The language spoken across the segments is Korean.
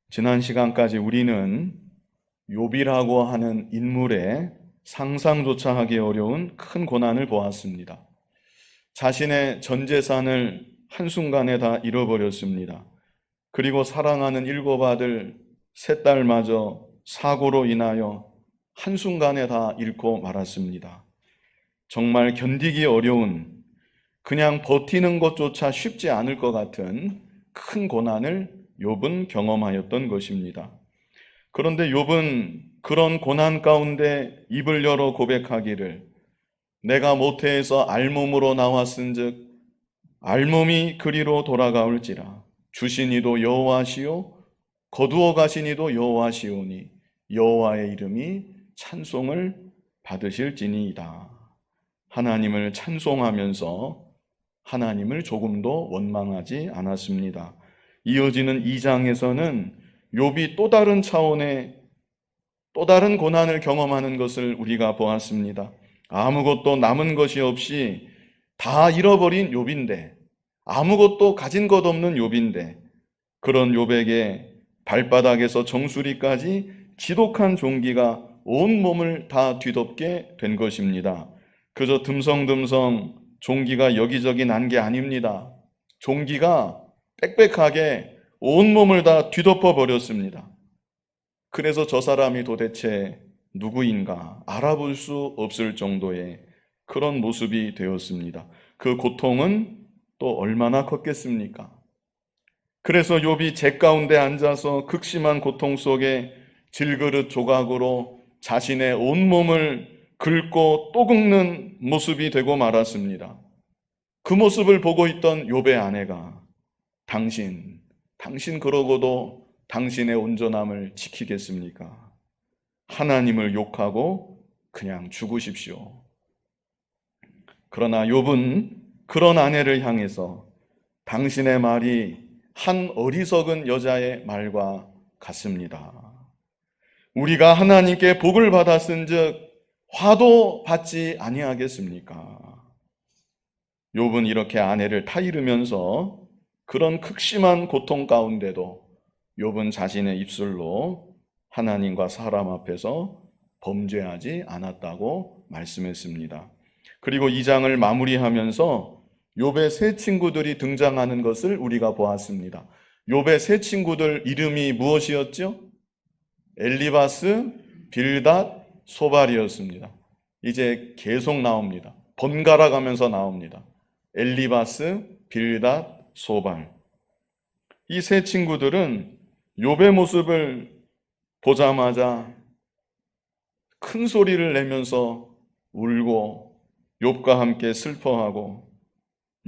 지난 시간까지 우리는 욥이라고 하는 인물의 상상조차 하기 어려운 큰 고난을 보았습니다. 자신의 전 재산을 한순간에 다 잃어버렸습니다. 그리고 사랑하는 일곱 아들 세 딸마저 사고로 인하여 한순간에 다 잃고 말았습니다. 정말 견디기 어려운, 그냥 버티는 것조차 쉽지 않을 것 같은 큰 고난을 욥은 경험하였던 것입니다. 그런데 욥은 그런 고난 가운데 입을 열어 고백하기를, 내가 모태에서 알몸으로 나왔은즉 알몸이 그리로 돌아가올지라. 주신 이도 여호와시요 거두어 가신 이도 여호와시오니 여호와의 이름이 찬송을 받으실지니이다. 하나님을 찬송하면서 하나님을 조금도 원망하지 않았습니다. 이어지는 2장에서는 욥이 또 다른 차원의 또 다른 고난을 경험하는 것을 우리가 보았습니다. 아무것도 남은 것이 없이 다 잃어버린 욥인데, 아무것도 가진 것 없는 욥인데, 그런 욥에게 발바닥에서 정수리까지 지독한 종기가 온 몸을 다 뒤덮게 된 것입니다. 그저 듬성듬성 종기가 여기저기 난 게 아닙니다. 종기가 빽빽하게 온몸을 다 뒤덮어 버렸습니다. 그래서 저 사람이 도대체 누구인가 알아볼 수 없을 정도의 그런 모습이 되었습니다. 그 고통은 또 얼마나 컸겠습니까? 그래서 욥이 재 가운데 앉아서 극심한 고통 속에 질그릇 조각으로 자신의 온몸을 긁고 또 긁는 모습이 되고 말았습니다. 그 모습을 보고 있던 욥의 아내가 당신 그러고도 당신의 온전함을 지키겠습니까? 하나님을 욕하고 그냥 죽으십시오. 그러나 욥은 그런 아내를 향해서 당신의 말이 한 어리석은 여자의 말과 같습니다. 우리가 하나님께 복을 받았은즉 화도 받지 아니하겠습니까? 욥은 이렇게 아내를 타이르면서 그런 극심한 고통 가운데도 욥은 자신의 입술로 하나님과 사람 앞에서 범죄하지 않았다고 말씀했습니다. 그리고 2장을 마무리하면서 욥의 세 친구들이 등장하는 것을 우리가 보았습니다. 욥의 세 친구들 이름이 무엇이었죠? 엘리바스, 빌닷, 소발이었습니다. 이제 계속 나옵니다. 번갈아 가면서 나옵니다. 엘리바스, 빌닷, 소발. 이 세 친구들은 욥의 모습을 보자마자 큰 소리를 내면서 울고 욥과 함께 슬퍼하고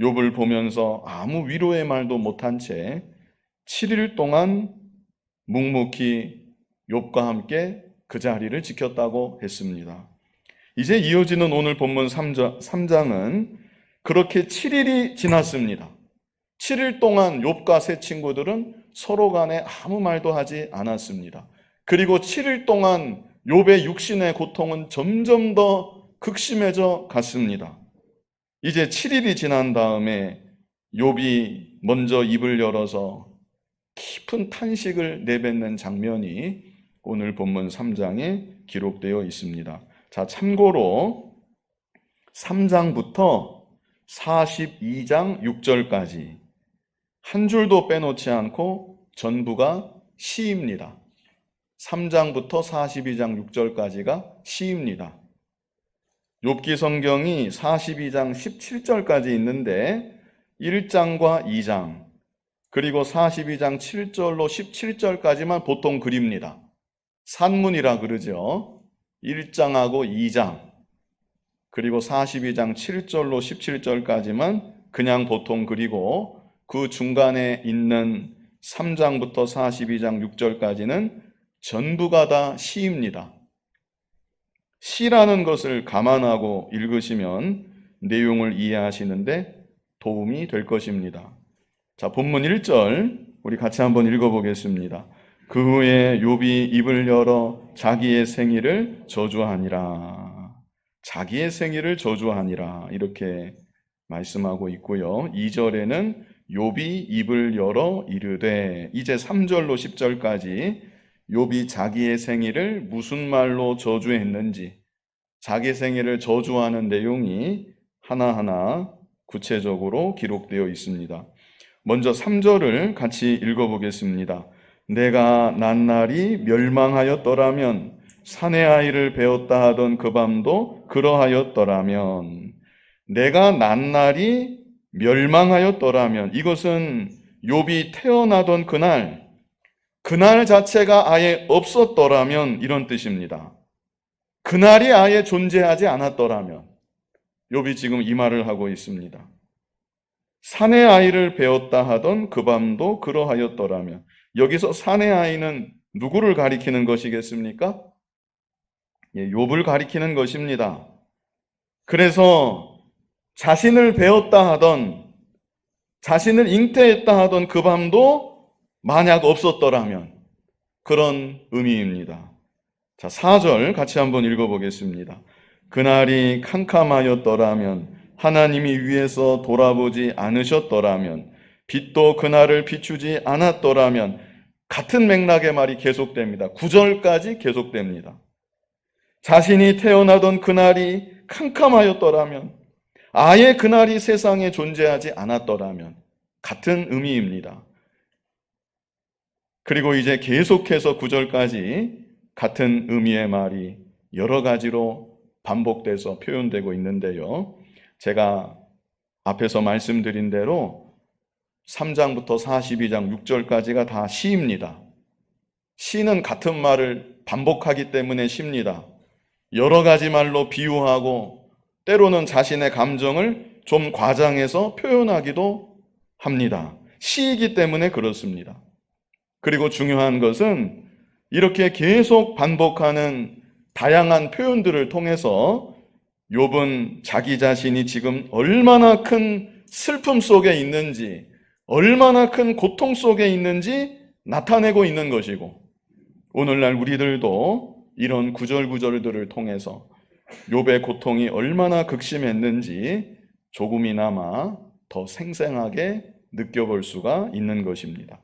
욥을 보면서 아무 위로의 말도 못한 채 7일 동안 묵묵히 욥과 함께 그 자리를 지켰다고 했습니다. 이제 이어지는 오늘 본문 3장은 그렇게 7일이 지났습니다. 7일 동안 욥과 세 친구들은 서로 간에 아무 말도 하지 않았습니다. 그리고 7일 동안 욥의 육신의 고통은 점점 더 극심해져 갔습니다. 이제 7일이 지난 다음에 욥이 먼저 입을 열어서 깊은 탄식을 내뱉는 장면이 오늘 본문 3장에 기록되어 있습니다. 자, 참고로 3장부터 42장 6절까지 한 줄도 빼놓지 않고 전부가 시입니다. 3장부터 42장 6절까지가 시입니다. 욥기 성경이 42장 17절까지 있는데 1장과 2장 그리고 42장 7절로 17절까지만 보통 그립니다. 산문이라 그러죠. 1장하고 2장 그리고 42장 7절로 17절까지만 그냥 보통 그리고 그 중간에 있는 3장부터 42장 6절까지는 전부가 다 시입니다. 시라는 것을 감안하고 읽으시면 내용을 이해하시는데 도움이 될 것입니다. 자, 본문 1절 우리 같이 한번 읽어보겠습니다. 그 후에 욥이 입을 열어 자기의 생일을 저주하니라. 자기의 생일을 저주하니라 이렇게 말씀하고 있고요. 2절에는 욥이 입을 열어 이르되, 이제 3절로 10절까지 욥이 자기의 생일을 무슨 말로 저주했는지, 자기 생일을 저주하는 내용이 하나하나 구체적으로 기록되어 있습니다. 먼저 3절을 같이 읽어보겠습니다. 내가 낱날이 멸망하였더라면, 사내 아이를 배웠다 하던 그 밤도 그러하였더라면. 내가 낱날이 멸망하였더라면, 이것은 욥이 태어나던 그날 자체가 아예 없었더라면 이런 뜻입니다. 그날이 아예 존재하지 않았더라면. 욥이 지금 이 말을 하고 있습니다. 사내 아이를 배웠다 하던 그 밤도 그러하였더라면. 여기서 사내 아이는 누구를 가리키는 것이겠습니까? 욥을 가리키는 것입니다. 그래서 자신을 배웠다 하던, 자신을 잉태했다 하던 그 밤도 만약 없었더라면, 그런 의미입니다. 자, 4절 같이 한번 읽어보겠습니다. 그날이 캄캄하였더라면, 하나님이 위에서 돌아보지 않으셨더라면, 빛도 그날을 비추지 않았더라면. 같은 맥락의 말이 계속됩니다. 9절까지 계속됩니다. 자신이 태어나던 그날이 캄캄하였더라면, 아예 그날이 세상에 존재하지 않았더라면, 같은 의미입니다. 그리고 이제 계속해서 9절까지 같은 의미의 말이 여러 가지로 반복돼서 표현되고 있는데요. 제가 앞에서 말씀드린 대로 3장부터 42장 6절까지가 다 시입니다. 시는 같은 말을 반복하기 때문에 시입니다. 여러 가지 말로 비유하고 때로는 자신의 감정을 좀 과장해서 표현하기도 합니다. 시이기 때문에 그렇습니다. 그리고 중요한 것은 이렇게 계속 반복하는 다양한 표현들을 통해서 욥은 자기 자신이 지금 얼마나 큰 슬픔 속에 있는지, 얼마나 큰 고통 속에 있는지 나타내고 있는 것이고, 오늘날 우리들도 이런 구절구절들을 통해서 욥의 고통이 얼마나 극심했는지 조금이나마 더 생생하게 느껴볼 수가 있는 것입니다.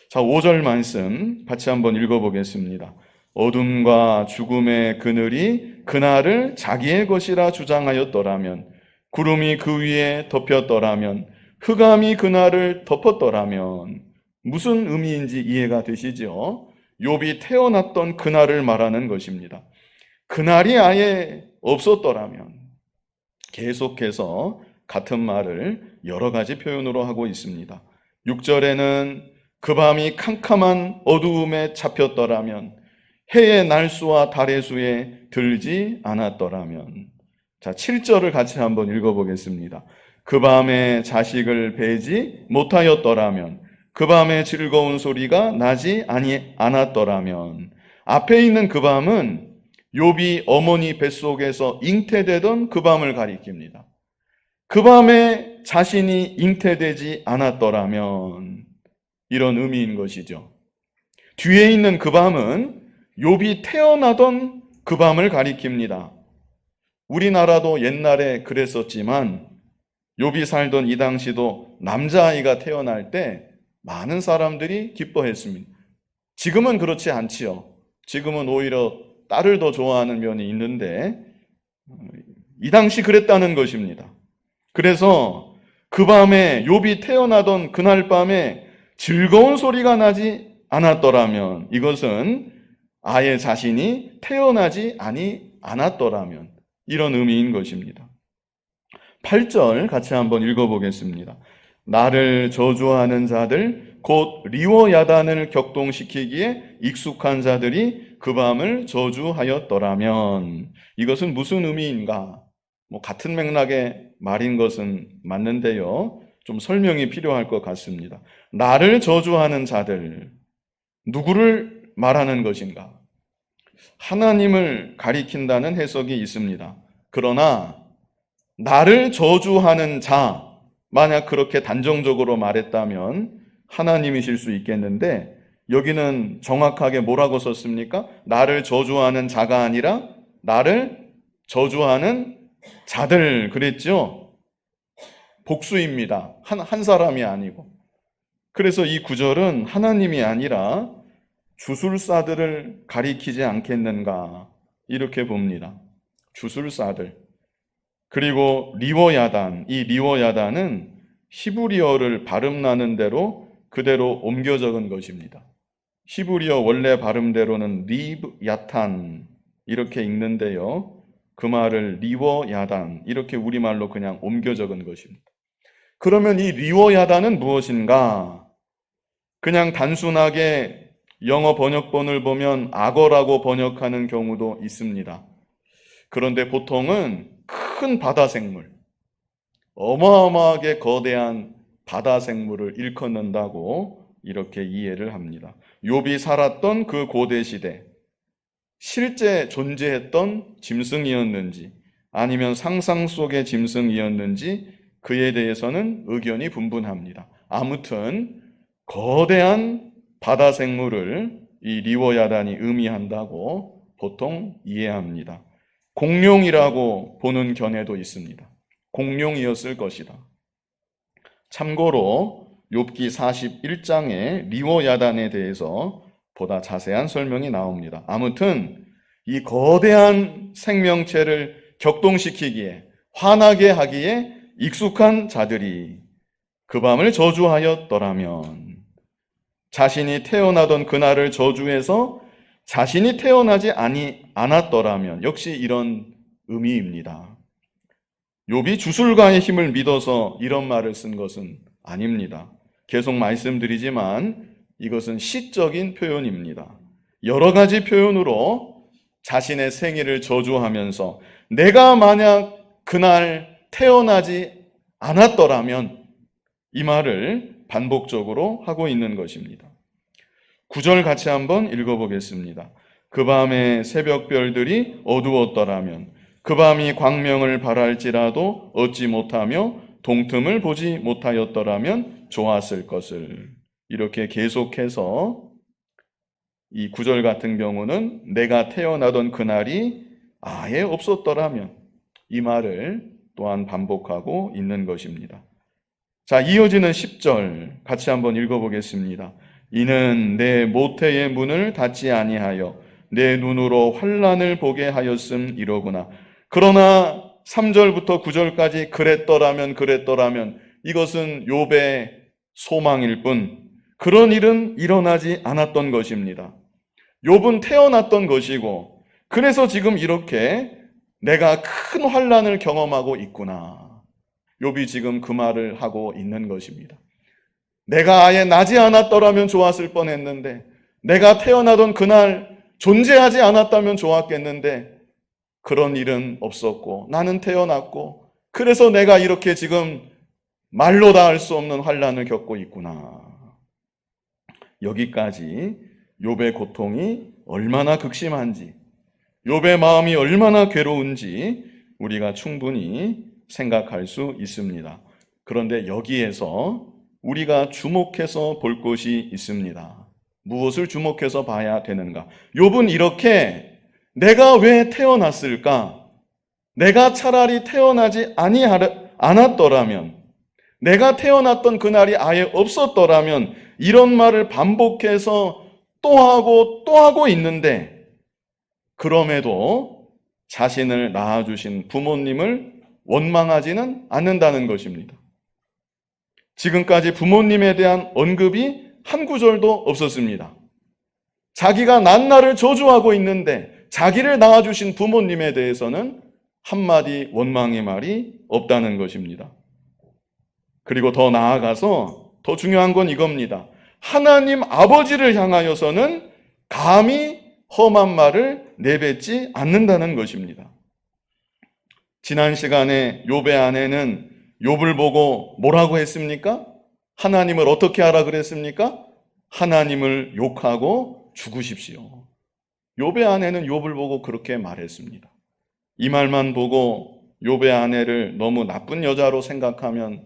자, 5절 말씀 같이 한번 읽어보겠습니다. 어둠과 죽음의 그늘이 그날을 자기의 것이라 주장하였더라면, 구름이 그 위에 덮였더라면, 흑암이 그날을 덮었더라면. 무슨 의미인지 이해가 되시죠? 욥이 태어났던 그날을 말하는 것입니다. 그날이 아예 없었더라면. 계속해서 같은 말을 여러 가지 표현으로 하고 있습니다. 6절에는 그 밤이 캄캄한 어두움에 잡혔더라면, 해의 날수와 달의 수에 들지 않았더라면. 자, 7절을 같이 한번 읽어보겠습니다. 그 밤에 자식을 베지 못하였더라면, 그 밤에 즐거운 소리가 나지 않았더라면. 앞에 있는 그 밤은 욥이 어머니 뱃속에서 잉태되던 그 밤을 가리킵니다. 그 밤에 자신이 잉태되지 않았더라면, 이런 의미인 것이죠. 뒤에 있는 그 밤은 욥이 태어나던 그 밤을 가리킵니다. 우리나라도 옛날에 그랬었지만 욥이 살던 이 당시도 남자아이가 태어날 때 많은 사람들이 기뻐했습니다. 지금은 그렇지 않지요. 지금은 오히려 딸을 더 좋아하는 면이 있는데 이 당시 그랬다는 것입니다. 그래서 그 밤에 욥이 태어나던 그날 밤에 즐거운 소리가 나지 않았더라면, 이것은 아예 자신이 태어나지 않았더라면, 이런 의미인 것입니다. 8절 같이 한번 읽어보겠습니다. 나를 저주하는 자들, 곧 리워야단을 격동시키기에 익숙한 자들이 그 밤을 저주하였더라면. 이것은 무슨 의미인가? 같은 맥락의 말인 것은 맞는데요, 좀 설명이 필요할 것 같습니다. 나를 저주하는 자들, 누구를 말하는 것인가? 하나님을 가리킨다는 해석이 있습니다. 그러나 나를 저주하는 자, 만약 그렇게 단정적으로 말했다면 하나님이실 수 있겠는데, 여기는 정확하게 뭐라고 썼습니까? 나를 저주하는 자가 아니라 나를 저주하는 자들, 그랬죠? 복수입니다. 한 사람이 아니고. 그래서 이 구절은 하나님이 아니라 주술사들을 가리키지 않겠는가 이렇게 봅니다. 주술사들. 그리고 리워야단, 이 리워야단은 히브리어를 발음나는 대로 그대로 옮겨 적은 것입니다. 히브리어 원래 발음대로는 리브야탄 이렇게 읽는데요. 그 말을 리워야단 이렇게 우리말로 그냥 옮겨 적은 것입니다. 그러면 이 리워야단은 무엇인가? 그냥 단순하게 영어 번역본을 보면 악어라고 번역하는 경우도 있습니다. 그런데 보통은 큰 바다 생물, 어마어마하게 거대한 바다 생물을 일컫는다고 이렇게 이해를 합니다. 욥이 살았던 그 고대 시대, 실제 존재했던 짐승이었는지 아니면 상상 속의 짐승이었는지 그에 대해서는 의견이 분분합니다. 아무튼 거대한 바다 생물을 이 리워야단이 의미한다고 보통 이해합니다. 공룡이라고 보는 견해도 있습니다. 공룡이었을 것이다. 참고로 욥기 41장에 리워야단에 대해서 보다 자세한 설명이 나옵니다. 아무튼 이 거대한 생명체를 격동시키기에 화나게 하기에 익숙한 자들이 그 밤을 저주하였더라면 자신이 태어나던 그날을 저주해서 자신이 태어나지 않았더라면 역시 이런 의미입니다. 욥이 주술가의 힘을 믿어서 이런 말을 쓴 것은 아닙니다. 계속 말씀드리지만 이것은 시적인 표현입니다. 여러 가지 표현으로 자신의 생일을 저주하면서 내가 만약 그날 태어나지 않았더라면 이 말을 반복적으로 하고 있는 것입니다. 9절 같이 한번 읽어보겠습니다. 그 밤에 새벽별들이 어두웠더라면 그 밤이 광명을 발할지라도 얻지 못하며 동틈을 보지 못하였더라면 좋았을 것을. 이렇게 계속해서 이 9절 같은 경우는 내가 태어나던 그날이 아예 없었더라면 이 말을 또한 반복하고 있는 것입니다. 자, 이어지는 10절 같이 한번 읽어보겠습니다. 이는 내 모태의 문을 닫지 아니하여 내 눈으로 환난을 보게 하였음이로구나. 그러나 3절부터 9절까지 그랬더라면 이것은 욥의 소망일 뿐 그런 일은 일어나지 않았던 것입니다. 욥은 태어났던 것이고 그래서 지금 이렇게 내가 큰 환난을 경험하고 있구나. 욥이 지금 그 말을 하고 있는 것입니다. 내가 아예 나지 않았더라면 좋았을 뻔했는데 내가 태어나던 그날 존재하지 않았다면 좋았겠는데 그런 일은 없었고 나는 태어났고 그래서 내가 이렇게 지금 말로 다 할 수 없는 환난을 겪고 있구나. 여기까지 욥의 고통이 얼마나 극심한지 욥의 마음이 얼마나 괴로운지 우리가 충분히 생각할 수 있습니다. 그런데 여기에서 우리가 주목해서 볼 것이 있습니다. 무엇을 주목해서 봐야 되는가? 욥은 이렇게 내가 왜 태어났을까? 내가 차라리 태어나지 않았더라면, 내가 태어났던 그날이 아예 없었더라면 이런 말을 반복해서 또 하고 있는데 그럼에도 자신을 낳아주신 부모님을 원망하지는 않는다는 것입니다. 지금까지 부모님에 대한 언급이 한 구절도 없었습니다. 자기가 난 나를 저주하고 있는데 자기를 낳아주신 부모님에 대해서는 한마디 원망의 말이 없다는 것입니다. 그리고 더 나아가서 더 중요한 건 이겁니다. 하나님 아버지를 향하여서는 감히 험한 말을 내뱉지 않는다는 것입니다. 지난 시간에 욥의 아내는 욥을 보고 뭐라고 했습니까? 하나님을 어떻게 하라 그랬습니까? 하나님을 욕하고 죽으십시오. 욥의 아내는 욥을 보고 그렇게 말했습니다. 이 말만 보고 욥의 아내를 너무 나쁜 여자로 생각하면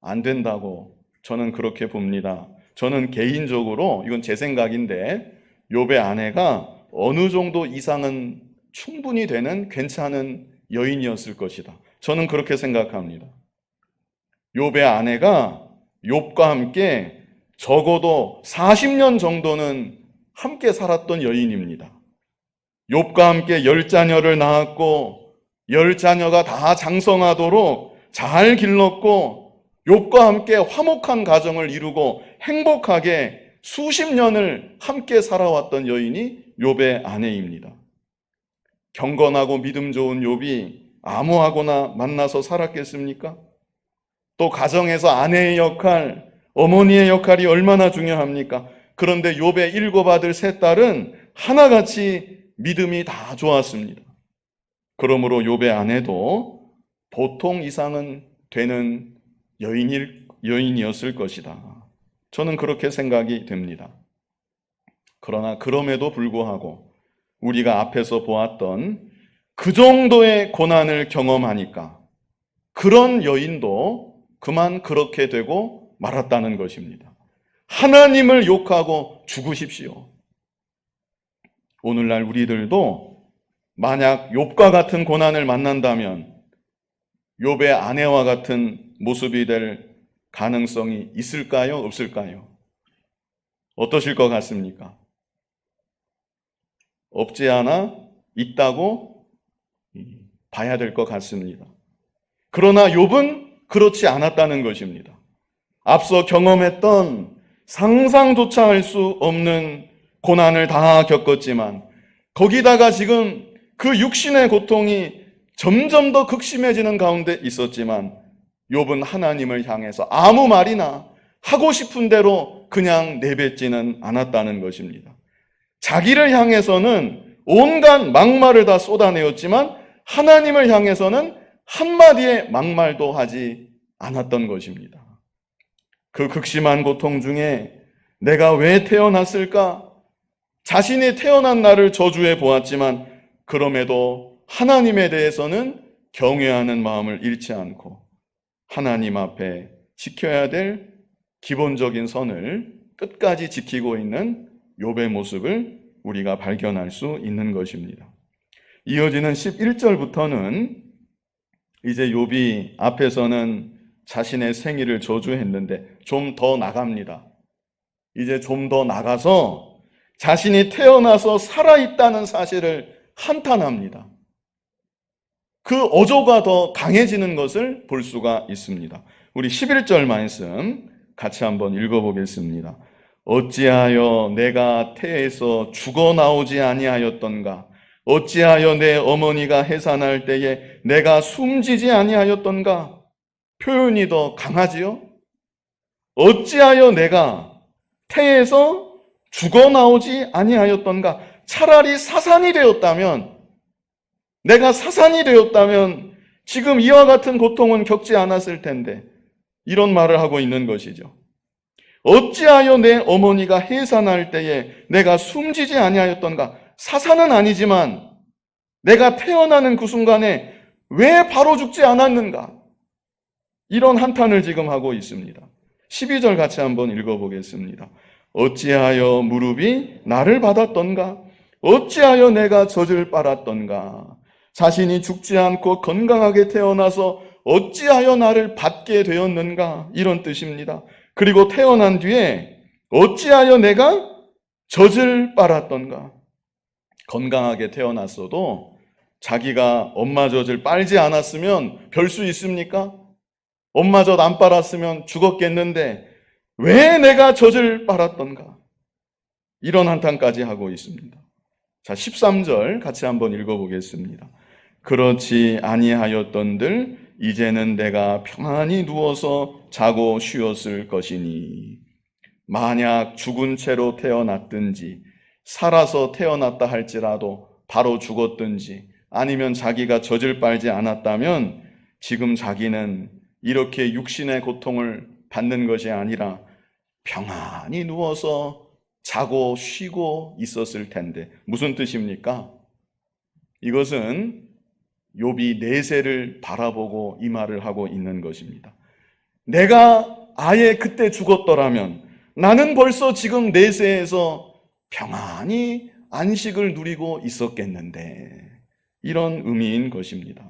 안 된다고 저는 그렇게 봅니다. 저는 개인적으로 이건 제 생각인데 욥의 아내가 어느 정도 이상은 충분히 되는 괜찮은 여인이었을 것이다. 저는 그렇게 생각합니다. 욥의 아내가 욥과 함께 적어도 40년 정도는 함께 살았던 여인입니다. 욥과 함께 10자녀를 낳았고 10자녀가 다 장성하도록 잘 길렀고 욥과 함께 화목한 가정을 이루고 행복하게 수십 년을 함께 살아왔던 여인이 욥의 아내입니다. 경건하고 믿음 좋은 욥이 아무하고나 만나서 살았겠습니까? 또 가정에서 아내의 역할, 어머니의 역할이 얼마나 중요합니까? 그런데 욥의 7 아들 3 딸은 하나같이 믿음이 다 좋았습니다. 그러므로 욥의 아내도 보통 이상은 되는 여인이었을 것이다. 저는 그렇게 생각이 됩니다. 그러나 그럼에도 불구하고 우리가 앞에서 보았던 그 정도의 고난을 경험하니까 그런 여인도 그만 그렇게 되고 말았다는 것입니다. 하나님을 욕하고 죽으십시오. 오늘날 우리들도 만약 욥과 같은 고난을 만난다면 욥의 아내와 같은 모습이 될 가능성이 있을까요? 없을까요? 어떠실 것 같습니까? 없지 않아 있다고 봐야 될 것 같습니다. 그러나 욥은 그렇지 않았다는 것입니다. 앞서 경험했던 상상조차 할 수 없는 고난을 다 겪었지만 거기다가 지금 그 육신의 고통이 점점 더 극심해지는 가운데 있었지만 욥은 하나님을 향해서 아무 말이나 하고 싶은 대로 그냥 내뱉지는 않았다는 것입니다. 자기를 향해서는 온갖 막말을 다 쏟아내었지만 하나님을 향해서는 한마디의 막말도 하지 않았던 것입니다. 그 극심한 고통 중에 내가 왜 태어났을까? 자신이 태어난 날을 저주해 보았지만 그럼에도 하나님에 대해서는 경외하는 마음을 잃지 않고 하나님 앞에 지켜야 될 기본적인 선을 끝까지 지키고 있는 욥의 모습을 우리가 발견할 수 있는 것입니다. 이어지는 11절부터는 이제 욥이 앞에서는 자신의 생일을 저주했는데 좀 더 나갑니다. 이제 좀 더 나가서 자신이 태어나서 살아있다는 사실을 한탄합니다. 그 어조가 더 강해지는 것을 볼 수가 있습니다. 우리 11절 말씀 같이 한번 읽어보겠습니다. 어찌하여 내가 태에서 죽어 나오지 아니하였던가? 어찌하여 내 어머니가 해산할 때에 내가 숨지지 아니하였던가? 표현이 더 강하지요? 어찌하여 내가 태에서 죽어 나오지 아니하였던가? 차라리 사산이 되었다면, 내가 사산이 되었다면 지금 이와 같은 고통은 겪지 않았을 텐데 이런 말을 하고 있는 것이죠. 어찌하여 내 어머니가 해산할 때에 내가 숨지지 아니하였던가? 사산은 아니지만 내가 태어나는 그 순간에 왜 바로 죽지 않았는가? 이런 한탄을 지금 하고 있습니다. 12절 같이 한번 읽어보겠습니다. 어찌하여 무릎이 나를 받았던가? 어찌하여 내가 젖을 빨았던가? 자신이 죽지 않고 건강하게 태어나서 어찌하여 나를 받게 되었는가? 이런 뜻입니다. 그리고 태어난 뒤에 어찌하여 내가 젖을 빨았던가? 건강하게 태어났어도 자기가 엄마 젖을 빨지 않았으면 별 수 있습니까? 엄마 젖 안 빨았으면 죽었겠는데 왜 내가 젖을 빨았던가? 이런 한탄까지 하고 있습니다. 자, 13절 같이 한번 읽어보겠습니다. 그렇지 아니하였던들 이제는 내가 평안히 누워서 자고 쉬었을 것이니 만약 죽은 채로 태어났든지 살아서 태어났다 할지라도 바로 죽었든지 아니면 자기가 젖을 빨지 않았다면 지금 자기는 이렇게 육신의 고통을 받는 것이 아니라 평안히 누워서 자고 쉬고 있었을 텐데 무슨 뜻입니까? 이것은 욥이 내세를 바라보고 이 말을 하고 있는 것입니다. 내가 아예 그때 죽었더라면 나는 벌써 지금 내세에서 평안히 안식을 누리고 있었겠는데 이런 의미인 것입니다.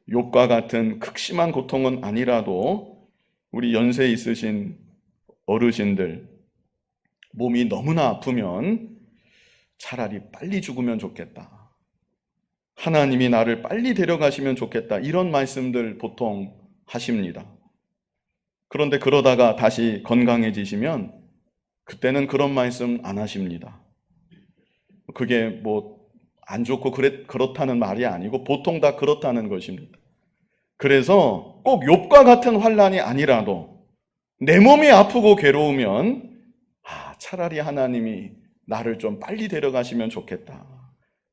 욥과 같은 극심한 고통은 아니라도 우리 연세 있으신 어르신들 몸이 너무나 아프면 차라리 빨리 죽으면 좋겠다. 하나님이 나를 빨리 데려가시면 좋겠다. 이런 말씀들 보통 하십니다. 그런데 그러다가 다시 건강해지시면 그때는 그런 말씀 안 하십니다. 그게 뭐 안 좋고 그렇다는 말이 아니고 보통 다 그렇다는 것입니다. 그래서 꼭 욥과 같은 환난이 아니라도 내 몸이 아프고 괴로우면 차라리 하나님이 나를 좀 빨리 데려가시면 좋겠다.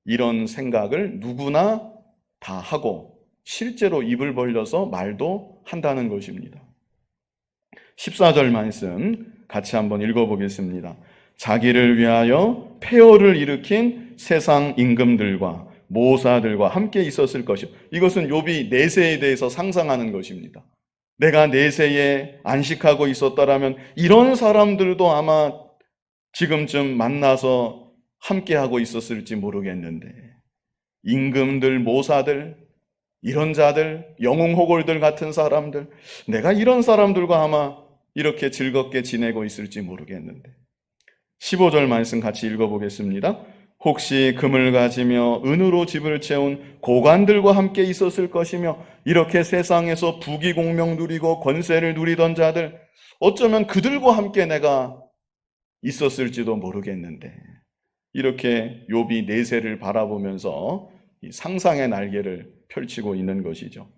이런 생각을 누구나 다 하고 실제로 입을 벌려서 말도 한다는 것입니다. 14절 말씀 같이 한번 읽어보겠습니다. 자기를 위하여 폐허를 일으킨 세상 임금들과 모사들과 함께 있었을 것이요. 이것은 욥이 내세에 대해서 상상하는 것입니다. 내가 내세에 안식하고 있었다라면 이런 사람들도 아마 지금쯤 만나서 함께하고 있었을지 모르겠는데 임금들, 모사들, 이런 자들, 영웅호골들 같은 사람들, 내가 이런 사람들과 아마 이렇게 즐겁게 지내고 있을지 모르겠는데 15절 말씀 같이 읽어보겠습니다. 혹시 금을 가지며 은으로 집을 채운 고관들과 함께 있었을 것이며 이렇게 세상에서 부귀공명 누리고 권세를 누리던 자들 어쩌면 그들과 함께 내가 있었을지도 모르겠는데 이렇게 욥이 내세를 바라보면서 상상의 날개를 펼치고 있는 것이죠.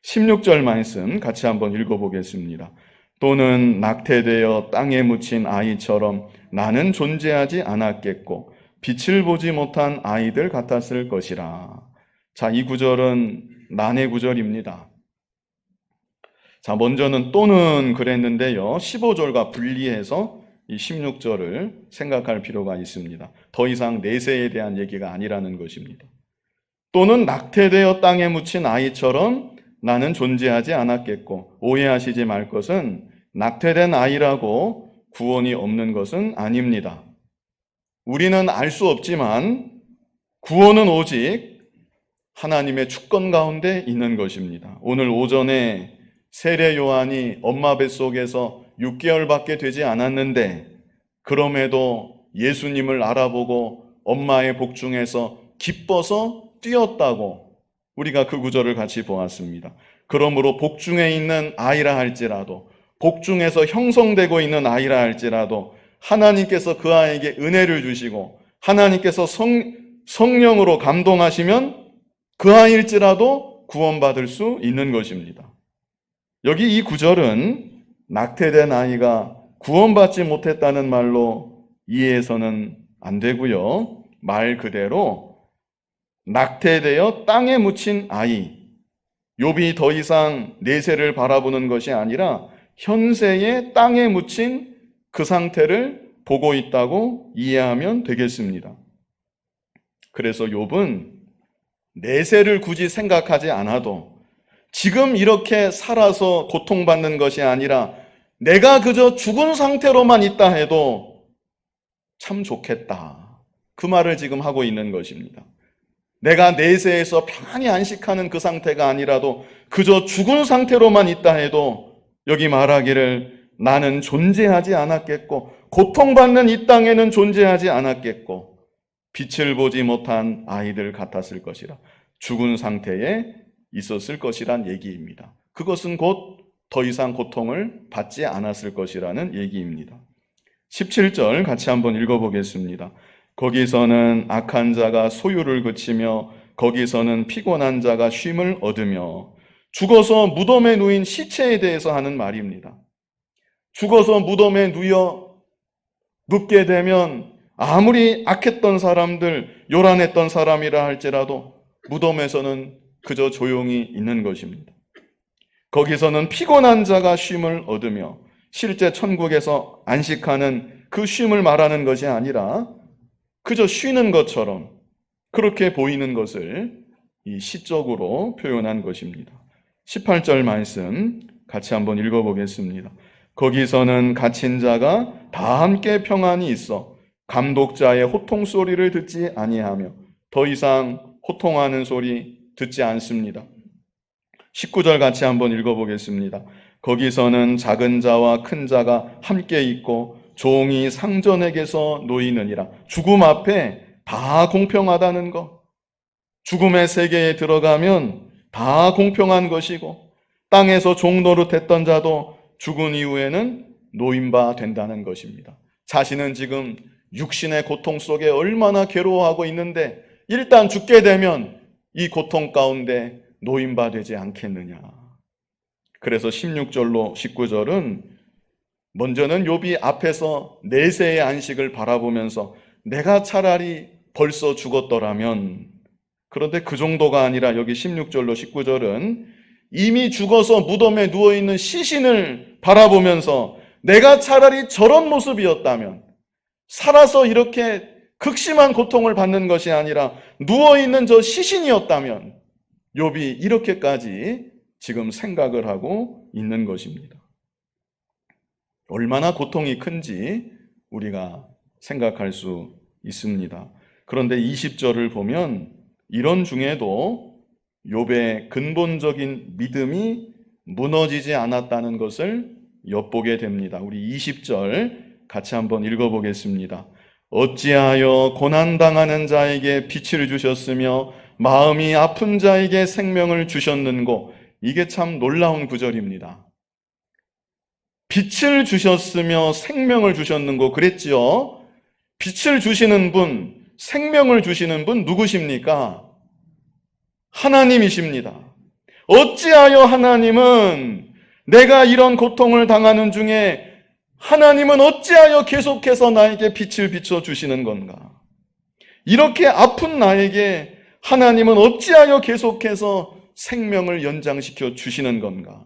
16절 말씀 같이 한번 읽어보겠습니다. 또는 낙태되어 땅에 묻힌 아이처럼 나는 존재하지 않았겠고 빛을 보지 못한 아이들 같았을 것이라. 자, 이 구절은 난의 구절입니다. 자, 먼저는 또는 그랬는데요. 15절과 분리해서 이 16절을 생각할 필요가 있습니다. 더 이상 내세에 대한 얘기가 아니라는 것입니다. 또는 낙태되어 땅에 묻힌 아이처럼 나는 존재하지 않았겠고, 오해하시지 말 것은 낙태된 아이라고 구원이 없는 것은 아닙니다. 우리는 알 수 없지만 구원은 오직 하나님의 주권 가운데 있는 것입니다. 오늘 오전에 세례 요한이 엄마 뱃속에서 6개월밖에 되지 않았는데 그럼에도 예수님을 알아보고 엄마의 복중에서 기뻐서 뛰었다고 우리가 그 구절을 같이 보았습니다. 그러므로 복중에 있는 아이라 할지라도 복중에서 형성되고 있는 아이라 할지라도 하나님께서 그 아이에게 은혜를 주시고 하나님께서 성령으로 감동하시면 그 아이일지라도 구원받을 수 있는 것입니다. 여기 이 구절은 낙태된 아이가 구원받지 못했다는 말로 이해해서는 안 되고요. 말 그대로 낙태되어 땅에 묻힌 아이, 욥이 더 이상 내세를 바라보는 것이 아니라 현세의 땅에 묻힌 그 상태를 보고 있다고 이해하면 되겠습니다. 그래서 욥은 내세를 굳이 생각하지 않아도 지금 이렇게 살아서 고통받는 것이 아니라 내가 그저 죽은 상태로만 있다 해도 참 좋겠다. 그 말을 지금 하고 있는 것입니다. 내가 내세에서 편히 안식하는 그 상태가 아니라도 그저 죽은 상태로만 있다 해도 여기 말하기를 나는 존재하지 않았겠고 고통받는 이 땅에는 존재하지 않았겠고 빛을 보지 못한 아이들 같았을 것이라. 죽은 상태에 있었을 것이란 얘기입니다. 그것은 곧 더 이상 고통을 받지 않았을 것이라는 얘기입니다. 17절 같이 한번 읽어보겠습니다. 거기서는 악한 자가 소유를 그치며 거기서는 피곤한 자가 쉼을 얻으며. 죽어서 무덤에 누인 시체에 대해서 하는 말입니다. 죽어서 무덤에 눕게 되면 아무리 악했던 사람들, 요란했던 사람이라 할지라도 무덤에서는 그저 조용히 있는 것입니다. 거기서는 피곤한 자가 쉼을 얻으며, 실제 천국에서 안식하는 그 쉼을 말하는 것이 아니라 그저 쉬는 것처럼 그렇게 보이는 것을 이 시적으로 표현한 것입니다. 18절 말씀 같이 한번 읽어보겠습니다. 거기서는 갇힌 자가 다 함께 평안히 있어 감독자의 호통 소리를 듣지 아니하며. 더 이상 호통하는 소리 듣지 않습니다. 19절 같이 한번 읽어보겠습니다. 거기서는 작은 자와 큰 자가 함께 있고 종이 상전에게서 놓이느니라. 죽음 앞에 다 공평하다는 것. 죽음의 세계에 들어가면 다 공평한 것이고 땅에서 종 노릇했던 자도 죽은 이후에는 노임바 된다는 것입니다. 자신은 지금 육신의 고통 속에 얼마나 괴로워하고 있는데 일단 죽게 되면 이 고통 가운데 노임바 되지 않겠느냐. 그래서 16절로 19절은 먼저는 욥이 앞에서 내세의 안식을 바라보면서 내가 차라리 벌써 죽었더라면, 그런데 그 정도가 아니라 여기 16절로 19절은 이미 죽어서 무덤에 누워있는 시신을 바라보면서 내가 차라리 저런 모습이었다면, 살아서 이렇게 극심한 고통을 받는 것이 아니라 누워있는 저 시신이었다면, 욥이 이렇게까지 지금 생각을 하고 있는 것입니다. 얼마나 고통이 큰지 우리가 생각할 수 있습니다. 그런데 20절을 보면 이런 중에도 욥의 근본적인 믿음이 무너지지 않았다는 것을 엿보게 됩니다. 우리 20절 같이 한번 읽어보겠습니다. 어찌하여 고난당하는 자에게 빛을 주셨으며 마음이 아픈 자에게 생명을 주셨는고. 이게 참 놀라운 구절입니다. 빛을 주셨으며 생명을 주셨는고 그랬지요. 빛을 주시는 분, 생명을 주시는 분 누구십니까? 하나님이십니다. 어찌하여 하나님은 내가 이런 고통을 당하는 중에 하나님은 어찌하여 계속해서 나에게 빛을 비춰주시는 건가? 이렇게 아픈 나에게 하나님은 어찌하여 계속해서 생명을 연장시켜 주시는 건가?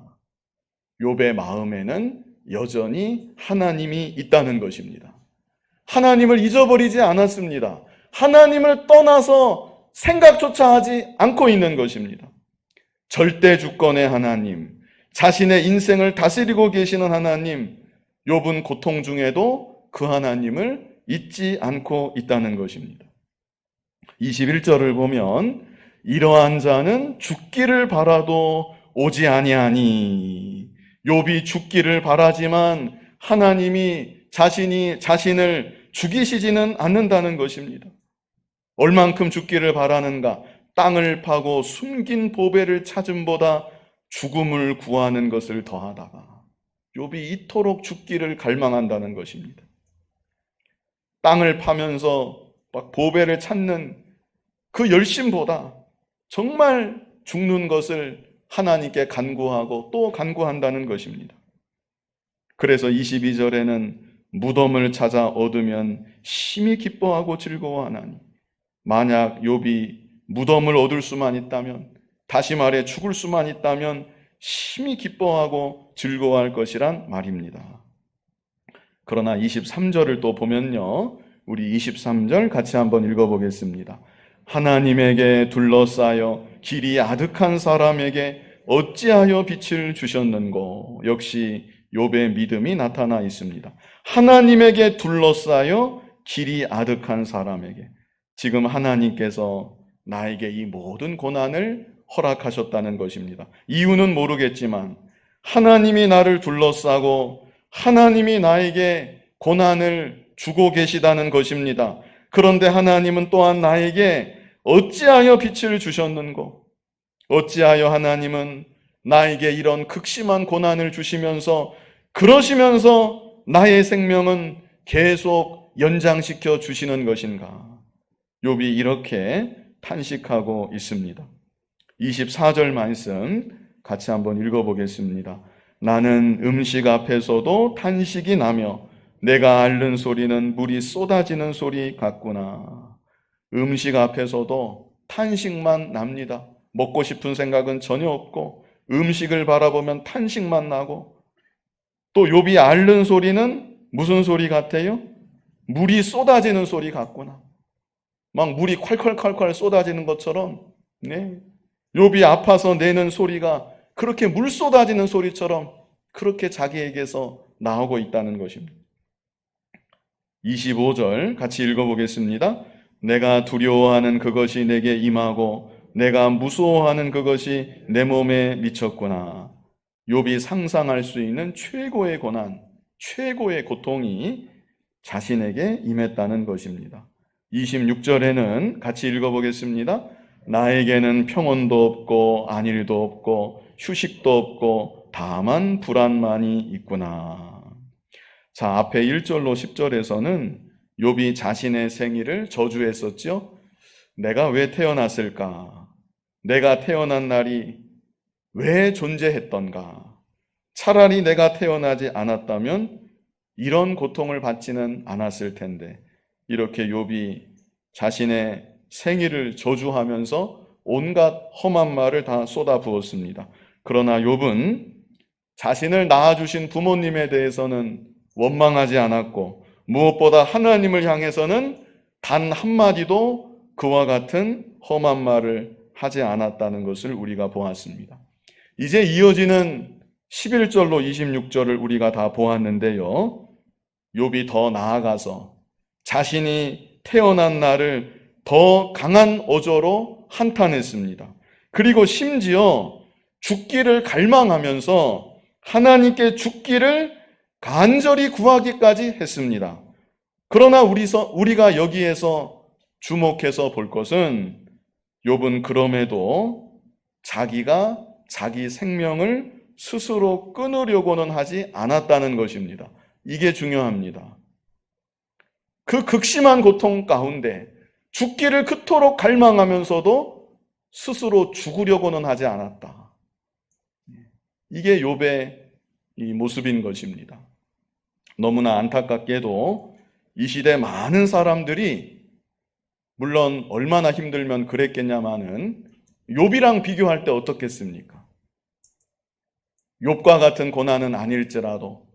욥의 마음에는 여전히 하나님이 있다는 것입니다. 하나님을 잊어버리지 않았습니다. 하나님을 떠나서 생각조차 하지 않고 있는 것입니다. 절대 주권의 하나님, 자신의 인생을 다스리고 계시는 하나님, 욥은 고통 중에도 그 하나님을 잊지 않고 있다는 것입니다. 21절을 보면 이러한 자는 죽기를 바라도 오지 아니하니. 욥이 죽기를 바라지만 하나님이 자신을 죽이시지는 않는다는 것입니다. 얼만큼 죽기를 바라는가? 땅을 파고 숨긴 보배를 찾음보다 죽음을 구하는 것을 더하다가 욥이 이토록 죽기를 갈망한다는 것입니다. 땅을 파면서 막 보배를 찾는 그 열심보다 정말 죽는 것을 하나님께 간구하고 또 간구한다는 것입니다. 그래서 22절에는 무덤을 찾아 얻으면 심히 기뻐하고 즐거워하나니. 만약 욥이 무덤을 얻을 수만 있다면, 다시 말해 죽을 수만 있다면 심히 기뻐하고 즐거워할 것이란 말입니다. 그러나 23절을 또 보면요, 우리 23절 같이 한번 읽어보겠습니다. 하나님에게 둘러싸여 길이 아득한 사람에게 어찌하여 빛을 주셨는고. 역시 욥의 믿음이 나타나 있습니다. 하나님에게 둘러싸여 길이 아득한 사람에게. 지금 하나님께서 나에게 이 모든 고난을 허락하셨다는 것입니다. 이유는 모르겠지만 하나님이 나를 둘러싸고 하나님이 나에게 고난을 주고 계시다는 것입니다. 그런데 하나님은 또한 나에게 어찌하여 빛을 주셨는고, 어찌하여 하나님은 나에게 이런 극심한 고난을 주시면서 그러시면서 나의 생명은 계속 연장시켜 주시는 것인가? 욥이 이렇게 탄식하고 있습니다. 24절 말씀 같이 한번 읽어보겠습니다. 나는 음식 앞에서도 탄식이 나며 내가 앓는 소리는 물이 쏟아지는 소리 같구나. 음식 앞에서도 탄식만 납니다. 먹고 싶은 생각은 전혀 없고 음식을 바라보면 탄식만 나고, 또 욥이 앓는 소리는 무슨 소리 같아요? 물이 쏟아지는 소리 같구나. 막 물이 콸콸콸콸 쏟아지는 것처럼, 네, 욥이 아파서 내는 소리가 그렇게 물 쏟아지는 소리처럼 그렇게 자기에게서 나오고 있다는 것입니다. 25절 같이 읽어보겠습니다. 내가 두려워하는 그것이 내게 임하고 내가 무서워하는 그것이 내 몸에 미쳤구나. 욥이 상상할 수 있는 최고의 고난, 최고의 고통이 자신에게 임했다는 것입니다. 26절에는 같이 읽어보겠습니다. 나에게는 평온도 없고 안일도 없고 휴식도 없고 다만 불안만이 있구나. 자, 앞에 1절로 10절에서는 욥이 자신의 생일을 저주했었죠. 내가 왜 태어났을까? 내가 태어난 날이 왜 존재했던가? 차라리 내가 태어나지 않았다면 이런 고통을 받지는 않았을 텐데, 이렇게 욥이 자신의 생일을 저주하면서 온갖 험한 말을 다 쏟아부었습니다. 그러나 욥은 자신을 낳아주신 부모님에 대해서는 원망하지 않았고, 무엇보다 하나님을 향해서는 단 한마디도 그와 같은 험한 말을 하지 않았다는 것을 우리가 보았습니다. 이제 이어지는 11절로 26절을 우리가 다 보았는데요. 욥이 더 나아가서 자신이 태어난 날을 더 강한 어조로 한탄했습니다. 그리고 심지어 죽기를 갈망하면서 하나님께 죽기를 간절히 구하기까지 했습니다. 그러나 우리가 여기에서 주목해서 볼 것은 욥은 그럼에도 자기가 자기 생명을 스스로 끊으려고는 하지 않았다는 것입니다. 이게 중요합니다. 그 극심한 고통 가운데 죽기를 그토록 갈망하면서도 스스로 죽으려고는 하지 않았다. 이게 욥의 이 모습인 것입니다. 너무나 안타깝게도 이 시대 많은 사람들이, 물론 얼마나 힘들면 그랬겠냐마는 욥이랑 비교할 때 어떻겠습니까? 욥과 같은 고난은 아닐지라도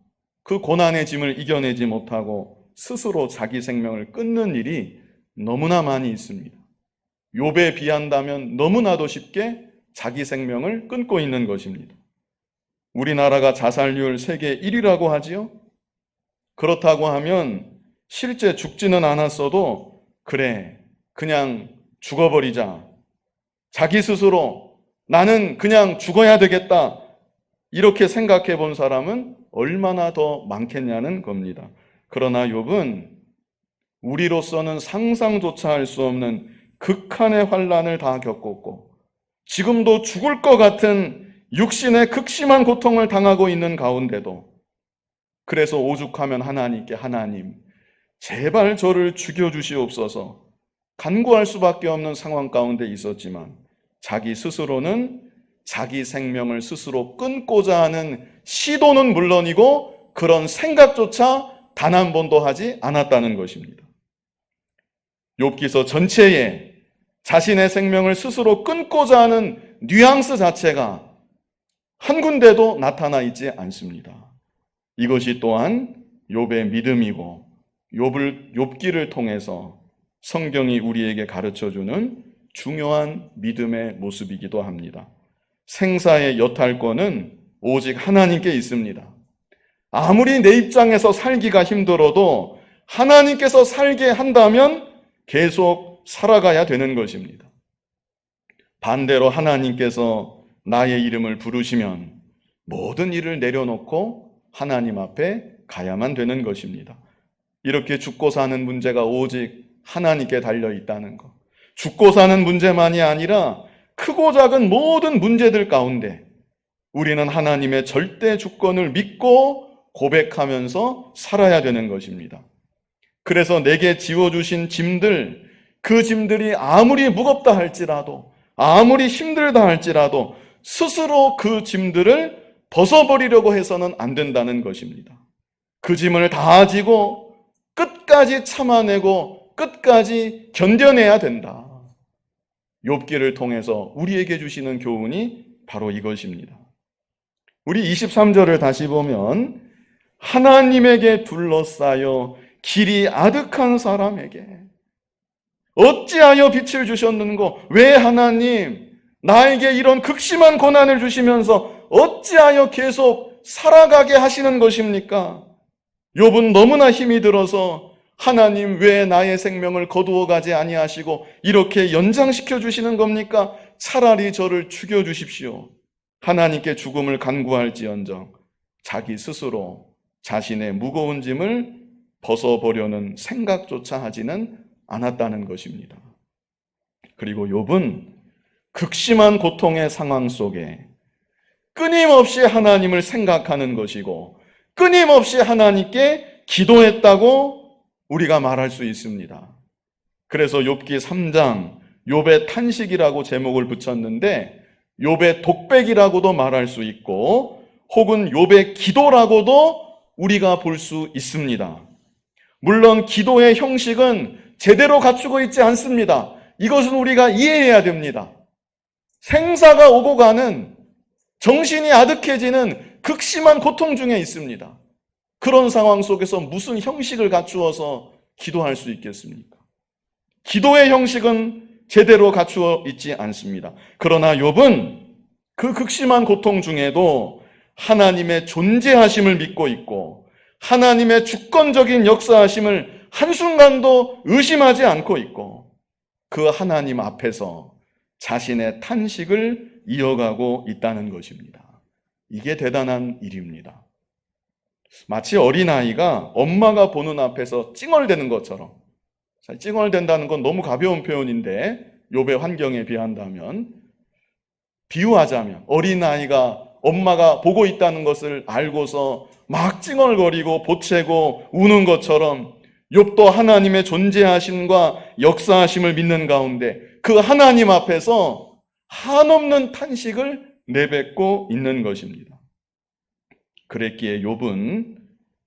그 고난의 짐을 이겨내지 못하고 스스로 자기 생명을 끊는 일이 너무나 많이 있습니다. 욥에 비한다면 너무나도 쉽게 자기 생명을 끊고 있는 것입니다. 우리나라가 자살률 세계 1위라고 하지요? 그렇다고 하면 실제 죽지는 않았어도 그래, 그냥 죽어버리자. 자기 스스로 나는 그냥 죽어야 되겠다. 이렇게 생각해 본 사람은 얼마나 더 많겠냐는 겁니다. 그러나 욥은 우리로서는 상상조차 할 수 없는 극한의 환난을 다 겪었고, 지금도 죽을 것 같은 육신의 극심한 고통을 당하고 있는 가운데도, 그래서 오죽하면 하나님께, 하나님 제발 저를 죽여주시옵소서 간구할 수밖에 없는 상황 가운데 있었지만, 자기 스스로는 자기 생명을 스스로 끊고자 하는 시도는 물론이고 그런 생각조차 단 한 번도 하지 않았다는 것입니다. 욥기서 전체에 자신의 생명을 스스로 끊고자 하는 뉘앙스 자체가 한 군데도 나타나 있지 않습니다. 이것이 또한 욥의 믿음이고 욥기를 통해서 성경이 우리에게 가르쳐주는 중요한 믿음의 모습이기도 합니다. 생사의 여탈권은 오직 하나님께 있습니다. 아무리 내 입장에서 살기가 힘들어도 하나님께서 살게 한다면 계속 살아가야 되는 것입니다. 반대로 하나님께서 나의 이름을 부르시면 모든 일을 내려놓고 하나님 앞에 가야만 되는 것입니다. 이렇게 죽고 사는 문제가 오직 하나님께 달려 있다는 것. 죽고 사는 문제만이 아니라 크고 작은 모든 문제들 가운데 우리는 하나님의 절대 주권을 믿고 고백하면서 살아야 되는 것입니다. 그래서 내게 지워주신 짐들, 그 짐들이 아무리 무겁다 할지라도, 아무리 힘들다 할지라도 스스로 그 짐들을 벗어버리려고 해서는 안 된다는 것입니다. 그 짐을 다 지고 끝까지 참아내고 끝까지 견뎌내야 된다. 욥기를 통해서 우리에게 주시는 교훈이 바로 이것입니다. 우리 23절을 다시 보면 하나님에게 둘러싸여 길이 아득한 사람에게 어찌하여 빛을 주셨는고, 왜 하나님 나에게 이런 극심한 고난을 주시면서 어찌하여 계속 살아가게 하시는 것입니까? 욥은 너무나 힘이 들어서 하나님 왜 나의 생명을 거두어 가지 아니하시고 이렇게 연장시켜 주시는 겁니까? 차라리 저를 죽여주십시오. 하나님께 죽음을 간구할지언정 자기 스스로 자신의 무거운 짐을 벗어보려는 생각조차 하지는 않았다는 것입니다. 그리고 욥은 극심한 고통의 상황 속에 끊임없이 하나님을 생각하는 것이고 끊임없이 하나님께 기도했다고 우리가 말할 수 있습니다. 그래서 욥기 3장 욥의 탄식이라고 제목을 붙였는데 욥의 독백이라고도 말할 수 있고 혹은 욥의 기도라고도 우리가 볼 수 있습니다. 물론 기도의 형식은 제대로 갖추고 있지 않습니다. 이것은 우리가 이해해야 됩니다. 생사가 오고 가는 정신이 아득해지는 극심한 고통 중에 있습니다. 그런 상황 속에서 무슨 형식을 갖추어서 기도할 수 있겠습니까? 기도의 형식은 제대로 갖추어 있지 않습니다. 그러나 욥은 그 극심한 고통 중에도 하나님의 존재하심을 믿고 있고 하나님의 주권적인 역사하심을 한순간도 의심하지 않고 있고 그 하나님 앞에서 자신의 탄식을 이어가고 있다는 것입니다. 이게 대단한 일입니다. 마치 어린아이가 엄마가 보는 앞에서 찡얼대는 것처럼, 찡얼댄다는 건 너무 가벼운 표현인데 욥의 환경에 비한다면, 비유하자면 어린아이가 엄마가 보고 있다는 것을 알고서 막 찡얼거리고 보채고 우는 것처럼 욥도 하나님의 존재하심과 역사하심을 믿는 가운데 그 하나님 앞에서 한없는 탄식을 내뱉고 있는 것입니다. 그랬기에 욥은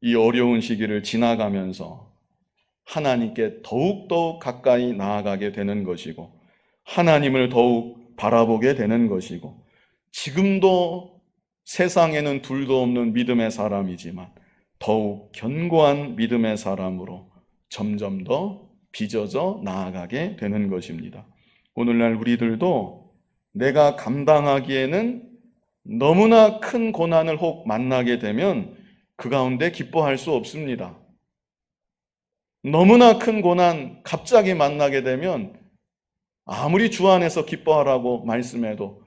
이 어려운 시기를 지나가면서 하나님께 더욱더욱 가까이 나아가게 되는 것이고 하나님을 더욱 바라보게 되는 것이고 지금도 세상에는 둘도 없는 믿음의 사람이지만 더욱 견고한 믿음의 사람으로 점점 더 빚어져 나아가게 되는 것입니다. 오늘날 우리들도 내가 감당하기에는 너무나 큰 고난을 혹 만나게 되면 그 가운데 기뻐할 수 없습니다. 너무나 큰 고난 갑자기 만나게 되면 아무리 주 안에서 기뻐하라고 말씀해도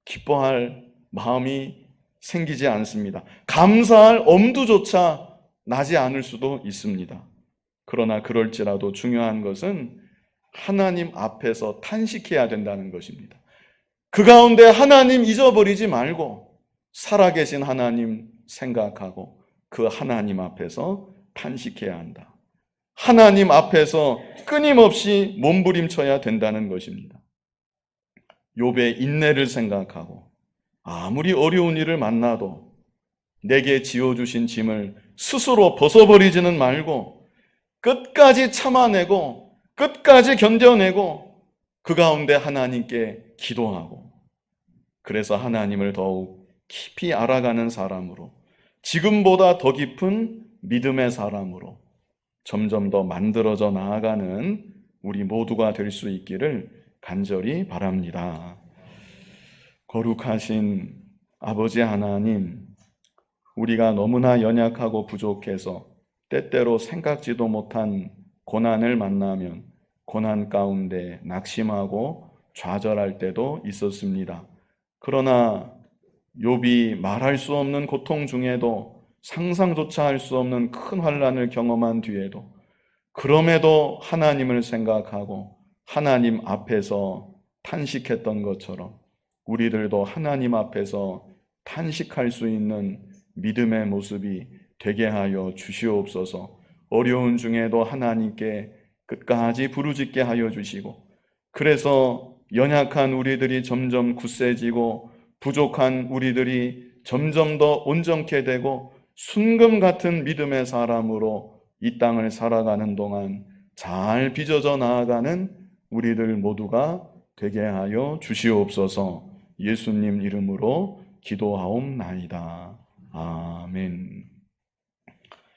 기뻐할 마음이 생기지 않습니다. 감사할 엄두조차 나지 않을 수도 있습니다. 그러나 그럴지라도 중요한 것은 하나님 앞에서 탄식해야 된다는 것입니다. 그 가운데 하나님 잊어버리지 말고 살아계신 하나님 생각하고 그 하나님 앞에서 탄식해야 한다. 하나님 앞에서 끊임없이 몸부림쳐야 된다는 것입니다. 욥의 인내를 생각하고 아무리 어려운 일을 만나도 내게 지어주신 짐을 스스로 벗어버리지는 말고 끝까지 참아내고 끝까지 견뎌내고 그 가운데 하나님께 기도하고 그래서 하나님을 더욱 깊이 알아가는 사람으로 지금보다 더 깊은 믿음의 사람으로 점점 더 만들어져 나아가는 우리 모두가 될 수 있기를 간절히 바랍니다. 거룩하신 아버지 하나님, 우리가 너무나 연약하고 부족해서 때때로 생각지도 못한 고난을 만나면 고난 가운데 낙심하고 좌절할 때도 있었습니다. 그러나 욥이 말할 수 없는 고통 중에도 상상조차 할 수 없는 큰 환난을 경험한 뒤에도 그럼에도 하나님을 생각하고 하나님 앞에서 탄식했던 것처럼 우리들도 하나님 앞에서 탄식할 수 있는 믿음의 모습이 되게 하여 주시옵소서. 어려운 중에도 하나님께 끝까지 부르짖게 하여 주시고 그래서 연약한 우리들이 점점 굳세지고 부족한 우리들이 점점 더 온전케 되고 순금 같은 믿음의 사람으로 이 땅을 살아가는 동안 잘 빚어져 나아가는 우리들 모두가 되게 하여 주시옵소서. 예수님 이름으로 기도하옵나이다. 아멘.